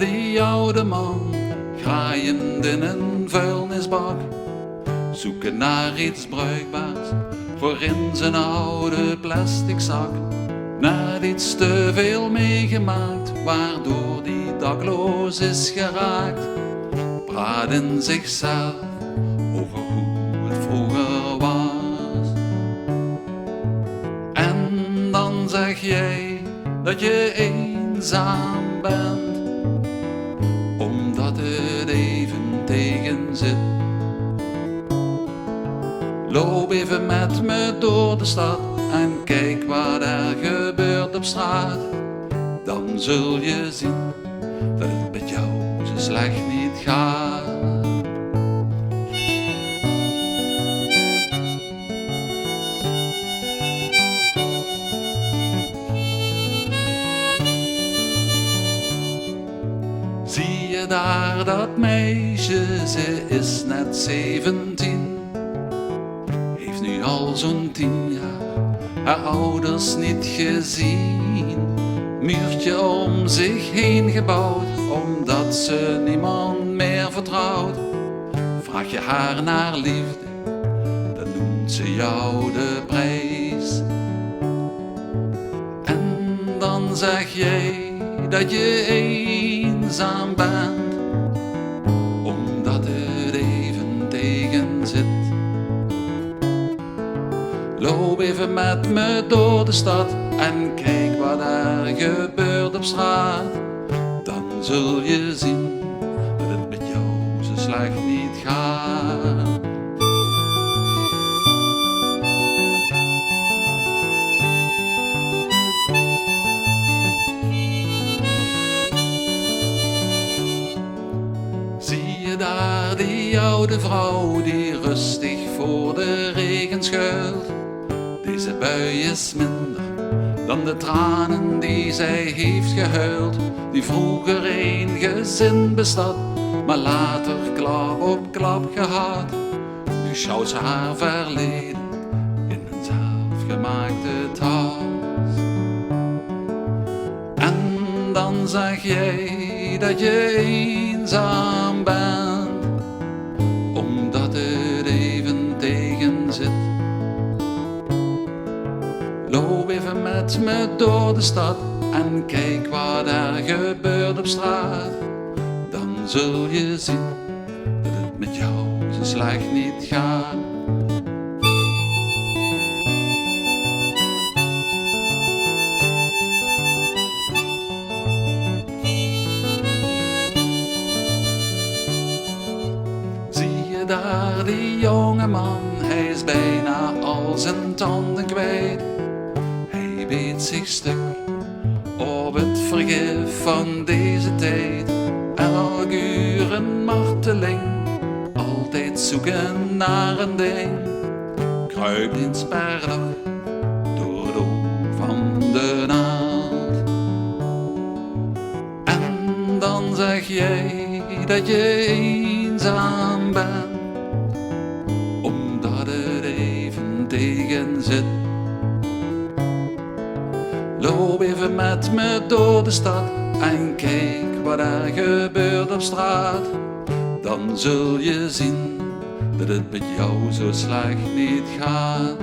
die oude man, graaiend in een vuilnisbak, zoeken naar iets bruikbaars voor in zijn oude plastic zak. Net iets te veel meegemaakt, waardoor die dakloos is geraakt. Praat in zichzelf over hoe het vroeger was. En dan zeg jij dat je eenzaam bent, omdat het even tegen zit. Loop even met me door de stad en kijk wat er gebeurt op straat. Dan zul je zien dat het met jou zo slecht niet gaat. Zie je daar dat meisje, ze is net 17. Heeft nu al zo'n 10 jaar haar ouders niet gezien. Muurtje om zich heen gebouwd, omdat ze niemand meer vertrouwt. Vraag je haar naar liefde, dan noemt ze jou de prijs. En dan zeg jij dat je eenzaam bent, omdat het even tegen zit. Loop even met me door de stad en kijk wat er gebeurt op straat. Dan zul je zien dat het met jou zo slecht niet gaat. Zie je daar die oude vrouw die rustig voor de regen schuilt? Deze bui is minder dan de tranen die zij heeft gehuild. Die vroeger één gezin bestad, maar later klap op klap gehad. Nu schouwt ze haar verleden in een zelfgemaakte tas. En dan zeg jij dat je eenzaam bent, omdat het even tegen zit. Loop even met me door de stad en kijk wat er gebeurt op straat. Dan zul je zien dat het met jou zo slecht niet gaat. Zie je daar die jonge man, hij is bijna al zijn tanden kwijt. Hij beet zich stuk op het vergif van deze tijd. Elk uur een marteling, altijd zoeken naar een ding. Kruipt eens per dag door het oog van de naald. En dan zeg jij dat je eenzaam bent, omdat het even tegen zit. Loop even met me door de stad en kijk wat er gebeurt op straat. Dan zul je zien dat het met jou zo slecht niet gaat.